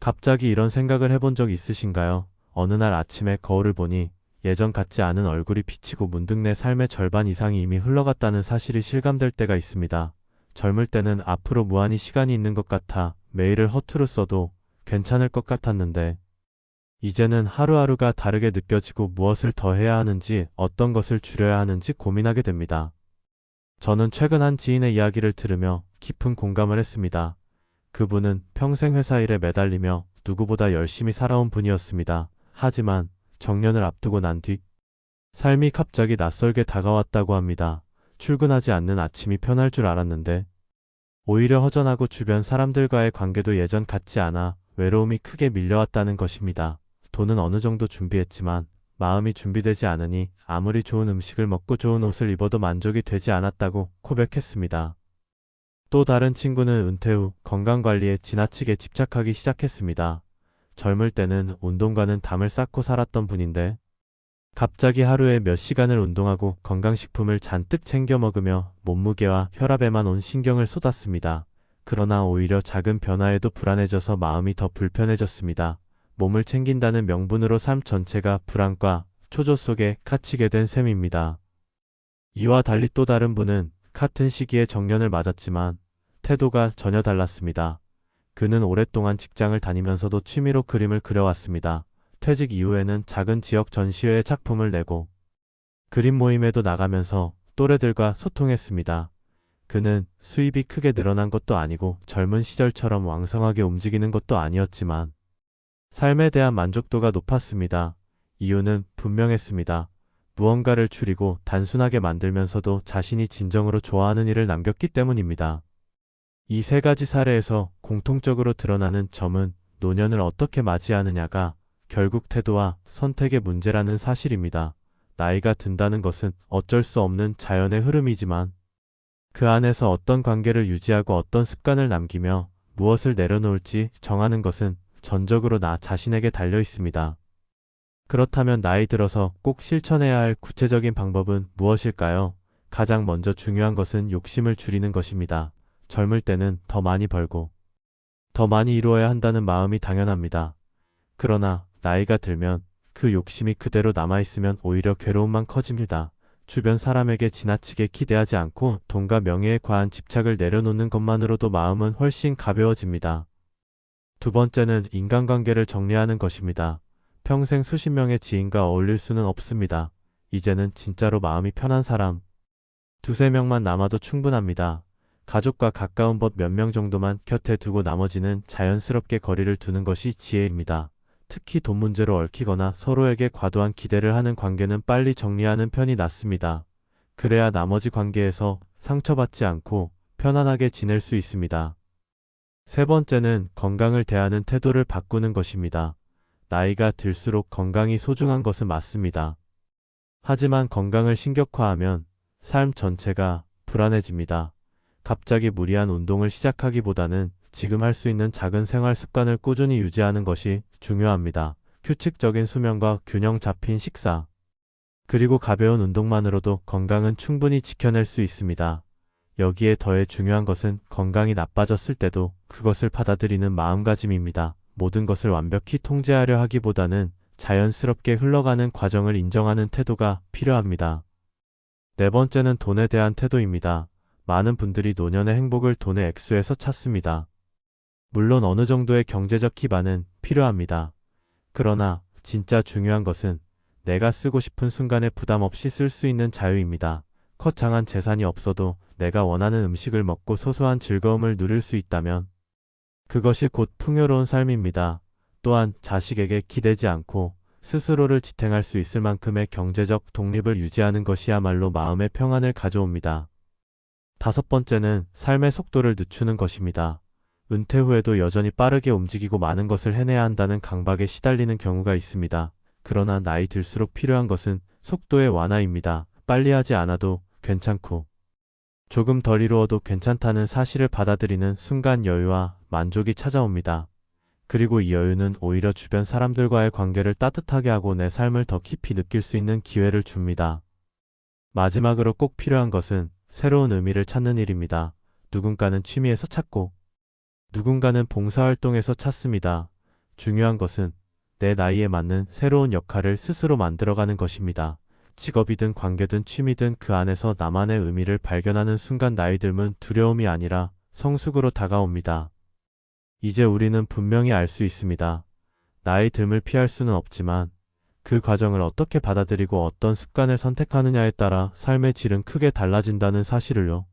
갑자기 이런 생각을 해본 적 있으신가요? 어느 날 아침에 거울을 보니 예전 같지 않은 얼굴이 비치고 문득 내 삶의 절반 이상이 이미 흘러갔다는 사실이 실감될 때가 있습니다. 젊을 때는 앞으로 무한히 시간이 있는 것 같아 매일을 허투루 써도 괜찮을 것 같았는데 이제는 하루하루가 다르게 느껴지고 무엇을 더 해야 하는지 어떤 것을 줄여야 하는지 고민하게 됩니다. 저는 최근 한 지인의 이야기를 들으며 깊은 공감을 했습니다. 그분은 평생 회사 일에 매달리며 누구보다 열심히 살아온 분이었습니다. 하지만 정년을 앞두고 난 뒤 삶이 갑자기 낯설게 다가왔다고 합니다. 출근하지 않는 아침이 편할 줄 알았는데 오히려 허전하고 주변 사람들과의 관계도 예전 같지 않아 외로움이 크게 밀려왔다는 것입니다. 돈은 어느 정도 준비했지만 마음이 준비되지 않으니 아무리 좋은 음식을 먹고 좋은 옷을 입어도 만족이 되지 않았다고 고백했습니다. 또 다른 친구는 은퇴 후 건강관리에 지나치게 집착하기 시작했습니다. 젊을 때는 운동과는 담을 쌓고 살았던 분인데 갑자기 하루에 몇 시간을 운동하고 건강식품을 잔뜩 챙겨 먹으며 몸무게와 혈압에만 온 신경을 쏟았습니다. 그러나 오히려 작은 변화에도 불안해져서 마음이 더 불편해졌습니다. 몸을 챙긴다는 명분으로 삶 전체가 불안과 초조 속에 갇히게 된 셈입니다. 이와 달리 또 다른 분은 같은 시기에 정년을 맞았지만 태도가 전혀 달랐습니다. 그는 오랫동안 직장을 다니면서도 취미로 그림을 그려왔습니다. 퇴직 이후에는 작은 지역 전시회에 작품을 내고 그림 모임에도 나가면서 또래들과 소통했습니다. 그는 수입이 크게 늘어난 것도 아니고 젊은 시절처럼 왕성하게 움직이는 것도 아니었지만 삶에 대한 만족도가 높았습니다. 이유는 분명했습니다. 무언가를 줄이고 단순하게 만들면서도 자신이 진정으로 좋아하는 일을 남겼기 때문입니다. 이 세 가지 사례에서 공통적으로 드러나는 점은 노년을 어떻게 맞이하느냐가 결국 태도와 선택의 문제라는 사실입니다. 나이가 든다는 것은 어쩔 수 없는 자연의 흐름이지만 그 안에서 어떤 관계를 유지하고 어떤 습관을 남기며 무엇을 내려놓을지 정하는 것은 전적으로 나 자신에게 달려 있습니다. 그렇다면 나이 들어서 꼭 실천해야 할 구체적인 방법은 무엇일까요? 가장 먼저 중요한 것은 욕심을 줄이는 것입니다. 젊을 때는 더 많이 벌고 더 많이 이루어야 한다는 마음이 당연합니다. 그러나 나이가 들면 그 욕심이 그대로 남아있으면 오히려 괴로움만 커집니다. 주변 사람에게 지나치게 기대하지 않고 돈과 명예에 과한 집착을 내려놓는 것만으로도 마음은 훨씬 가벼워집니다. 두 번째는 인간관계를 정리하는 것입니다. 평생 수십 명의 지인과 어울릴 수는 없습니다. 이제는 진짜로 마음이 편한 사람 두세 명만 남아도 충분합니다. 가족과 가까운 법 몇 명 정도만 곁에 두고 나머지는 자연스럽게 거리를 두는 것이 지혜입니다. 특히 돈 문제로 얽히거나 서로에게 과도한 기대를 하는 관계는 빨리 정리하는 편이 낫습니다. 그래야 나머지 관계에서 상처받지 않고 편안하게 지낼 수 있습니다. 세 번째는 건강을 대하는 태도를 바꾸는 것입니다. 나이가 들수록 건강이 소중한 것은 맞습니다. 하지만 건강을 신격화하면 삶 전체가 불안해집니다. 갑자기 무리한 운동을 시작하기보다는 지금 할 수 있는 작은 생활 습관을 꾸준히 유지하는 것이 중요합니다. 규칙적인 수면과 균형 잡힌 식사, 그리고 가벼운 운동만으로도 건강은 충분히 지켜낼 수 있습니다. 여기에 더해 중요한 것은 건강이 나빠졌을 때도 그것을 받아들이는 마음가짐입니다. 모든 것을 완벽히 통제하려 하기보다는 자연스럽게 흘러가는 과정을 인정하는 태도가 필요합니다. 네 번째는 돈에 대한 태도입니다. 많은 분들이 노년의 행복을 돈의 액수에서 찾습니다. 물론 어느 정도의 경제적 기반은 필요합니다. 그러나 진짜 중요한 것은 내가 쓰고 싶은 순간에 부담 없이 쓸 수 있는 자유입니다. 거창한 재산이 없어도 내가 원하는 음식을 먹고 소소한 즐거움을 누릴 수 있다면 그것이 곧 풍요로운 삶입니다. 또한 자식에게 기대지 않고 스스로를 지탱할 수 있을 만큼의 경제적 독립을 유지하는 것이야말로 마음의 평안을 가져옵니다. 다섯 번째는 삶의 속도를 늦추는 것입니다. 은퇴 후에도 여전히 빠르게 움직이고 많은 것을 해내야 한다는 강박에 시달리는 경우가 있습니다. 그러나 나이 들수록 필요한 것은 속도의 완화입니다. 빨리 하지 않아도 괜찮고 조금 덜 이루어도 괜찮다는 사실을 받아들이는 순간 여유와 만족이 찾아옵니다. 그리고 이 여유는 오히려 주변 사람들과의 관계를 따뜻하게 하고 내 삶을 더 깊이 느낄 수 있는 기회를 줍니다. 마지막으로 꼭 필요한 것은 새로운 의미를 찾는 일입니다. 누군가는 취미에서 찾고 누군가는 봉사활동에서 찾습니다. 중요한 것은 내 나이에 맞는 새로운 역할을 스스로 만들어가는 것입니다. 직업이든 관계든 취미든 그 안에서 나만의 의미를 발견하는 순간 나이 들면 두려움이 아니라 성숙으로 다가옵니다. 이제 우리는 분명히 알 수 있습니다. 나이 듦을 피할 수는 없지만 그 과정을 어떻게 받아들이고 어떤 습관을 선택하느냐에 따라 삶의 질은 크게 달라진다는 사실을요.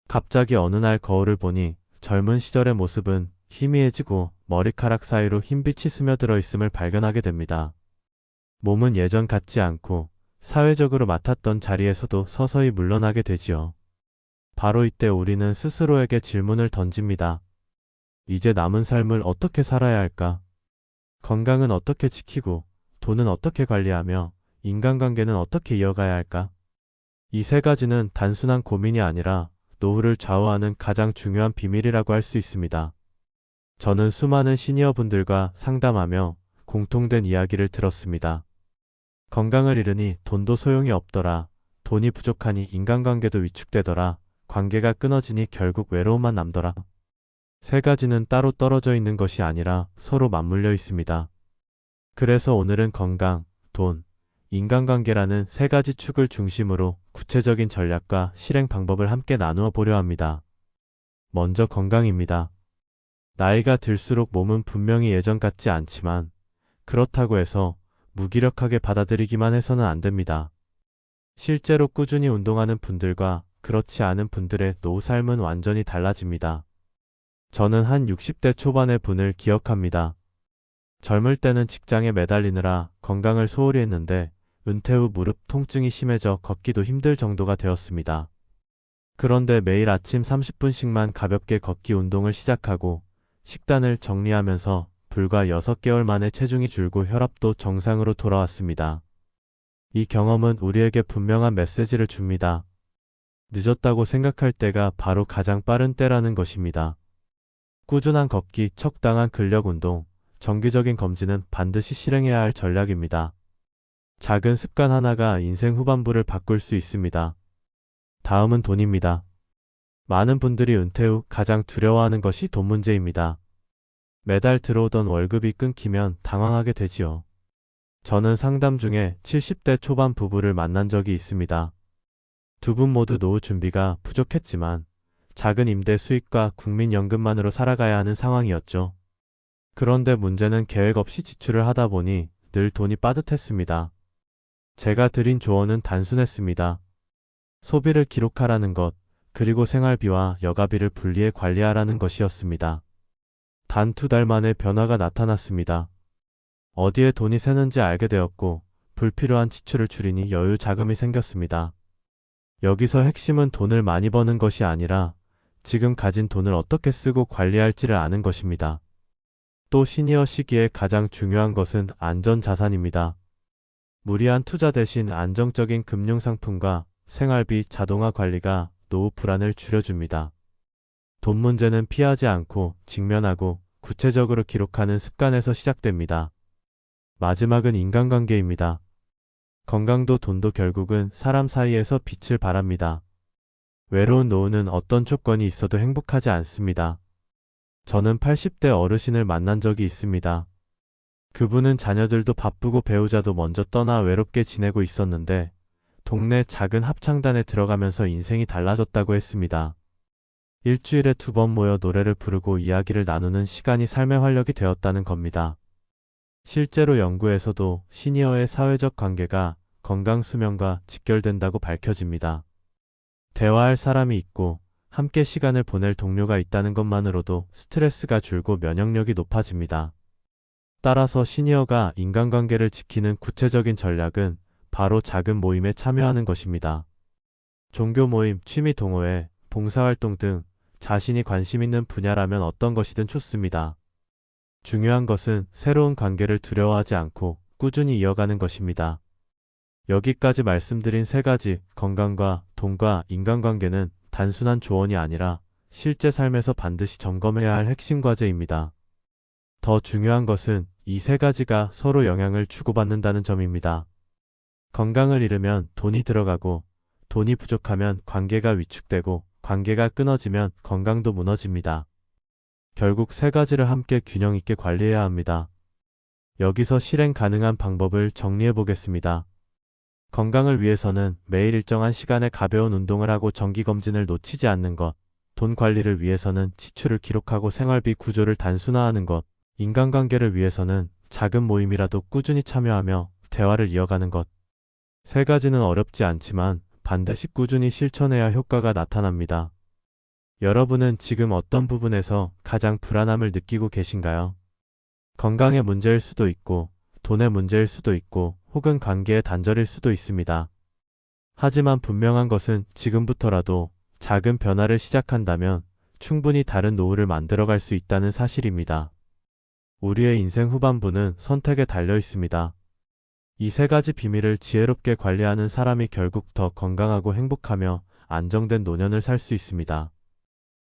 갑자기 어느 날 거울을 보니 젊은 시절의 모습은 희미해지고 머리카락 사이로 흰빛이 스며들어 있음을 발견하게 됩니다. 몸은 예전 같지 않고 사회적으로 맡았던 자리에서도 서서히 물러나게 되지요. 바로 이때 우리는 스스로에게 질문을 던집니다. 이제 남은 삶을 어떻게 살아야 할까? 건강은 어떻게 지키고, 돈은 어떻게 관리하며, 인간관계는 어떻게 이어가야 할까? 이 세 가지는 단순한 고민이 아니라 노후를 좌우하는 가장 중요한 비밀이라고 할 수 있습니다. 저는 수많은 시니어분들과 상담하며 공통된 이야기를 들었습니다. 건강을 잃으니 돈도 소용이 없더라. 돈이 부족하니 인간관계도 위축되더라. 관계가 끊어지니 결국 외로움만 남더라. 세 가지는 따로 떨어져 있는 것이 아니라 서로 맞물려 있습니다. 그래서 오늘은 건강, 돈, 인간관계라는 세 가지 축을 중심으로 구체적인 전략과 실행 방법을 함께 나누어 보려 합니다. 먼저 건강입니다. 나이가 들수록 몸은 분명히 예전 같지 않지만 그렇다고 해서 무기력하게 받아들이기만 해서는 안 됩니다. 실제로 꾸준히 운동하는 분들과 그렇지 않은 분들의 노후 삶은 완전히 달라집니다. 저는 한 60대 초반의 분을 기억합니다. 젊을 때는 직장에 매달리느라 건강을 소홀히 했는데 은퇴 후 무릎 통증이 심해져 걷기도 힘들 정도가 되었습니다. 그런데 매일 아침 30분씩만 가볍게 걷기 운동을 시작하고 식단을 정리하면서 불과 6개월 만에 체중이 줄고 혈압도 정상으로 돌아왔습니다. 이 경험은 우리에게 분명한 메시지를 줍니다. 늦었다고 생각할 때가 바로 가장 빠른 때라는 것입니다. 꾸준한 걷기, 적당한 근력 운동, 정기적인 검진은 반드시 실행해야 할 전략입니다. 작은 습관 하나가 인생 후반부를 바꿀 수 있습니다. 다음은 돈입니다. 많은 분들이 은퇴 후 가장 두려워하는 것이 돈 문제입니다. 매달 들어오던 월급이 끊기면 당황하게 되지요. 저는 상담 중에 70대 초반 부부를 만난 적이 있습니다. 두 분 모두 노후 준비가 부족했지만 작은 임대 수익과 국민연금만으로 살아가야 하는 상황이었죠. 그런데 문제는 계획 없이 지출을 하다 보니 늘 돈이 빠듯했습니다. 제가 드린 조언은 단순했습니다. 소비를 기록하라는 것, 그리고 생활비와 여가비를 분리해 관리하라는 것이었습니다. 단 2달 만에 변화가 나타났습니다. 어디에 돈이 새는지 알게 되었고 불필요한 지출을 줄이니 여유 자금이 생겼습니다. 여기서 핵심은 돈을 많이 버는 것이 아니라 지금 가진 돈을 어떻게 쓰고 관리할지를 아는 것입니다. 또 시니어 시기에 가장 중요한 것은 안전자산입니다. 무리한 투자 대신 안정적인 금융상품과 생활비 자동화 관리가 노후 불안을 줄여줍니다. 돈 문제는 피하지 않고 직면하고 구체적으로 기록하는 습관에서 시작됩니다. 마지막은 인간관계입니다. 건강도 돈도 결국은 사람 사이에서 빛을 발합니다. 외로운 노후는 어떤 조건이 있어도 행복하지 않습니다. 저는 80대 어르신을 만난 적이 있습니다. 그분은 자녀들도 바쁘고 배우자도 먼저 떠나 외롭게 지내고 있었는데 동네 작은 합창단에 들어가면서 인생이 달라졌다고 했습니다. 일주일에 2번 모여 노래를 부르고 이야기를 나누는 시간이 삶의 활력이 되었다는 겁니다. 실제로 연구에서도 시니어의 사회적 관계가 건강 수명과 직결된다고 밝혀집니다. 대화할 사람이 있고 함께 시간을 보낼 동료가 있다는 것만으로도 스트레스가 줄고 면역력이 높아집니다. 따라서 시니어가 인간관계를 지키는 구체적인 전략은 바로 작은 모임에 참여하는 것입니다. 종교 모임, 취미 동호회, 봉사활동 등 자신이 관심 있는 분야라면 어떤 것이든 좋습니다. 중요한 것은 새로운 관계를 두려워하지 않고 꾸준히 이어가는 것입니다. 여기까지 말씀드린 3가지, 건강과 돈과 인간관계는 단순한 조언이 아니라 실제 삶에서 반드시 점검해야 할 핵심 과제입니다. 더 중요한 것은 이 3가지가 서로 영향을 주고받는다는 점입니다. 건강을 잃으면 돈이 들어가고, 돈이 부족하면 관계가 위축되고, 관계가 끊어지면 건강도 무너집니다. 결국 3가지를 함께 균형 있게 관리해야 합니다. 여기서 실행 가능한 방법을 정리해 보겠습니다. 건강을 위해서는 매일 일정한 시간에 가벼운 운동을 하고 정기검진을 놓치지 않는 것, 돈 관리를 위해서는 지출을 기록하고 생활비 구조를 단순화하는 것, 인간관계를 위해서는 작은 모임이라도 꾸준히 참여하며 대화를 이어가는 것. 세 가지는 어렵지 않지만 반드시 꾸준히 실천해야 효과가 나타납니다. 여러분은 지금 어떤 부분에서 가장 불안함을 느끼고 계신가요? 건강의 문제일 수도 있고, 돈의 문제일 수도 있고, 혹은 관계의 단절일 수도 있습니다. 하지만 분명한 것은 지금부터라도 작은 변화를 시작한다면 충분히 다른 노후를 만들어갈 수 있다는 사실입니다. 우리의 인생 후반부는 선택에 달려 있습니다. 이 세 가지 비밀을 지혜롭게 관리하는 사람이 결국 더 건강하고 행복하며 안정된 노년을 살 수 있습니다.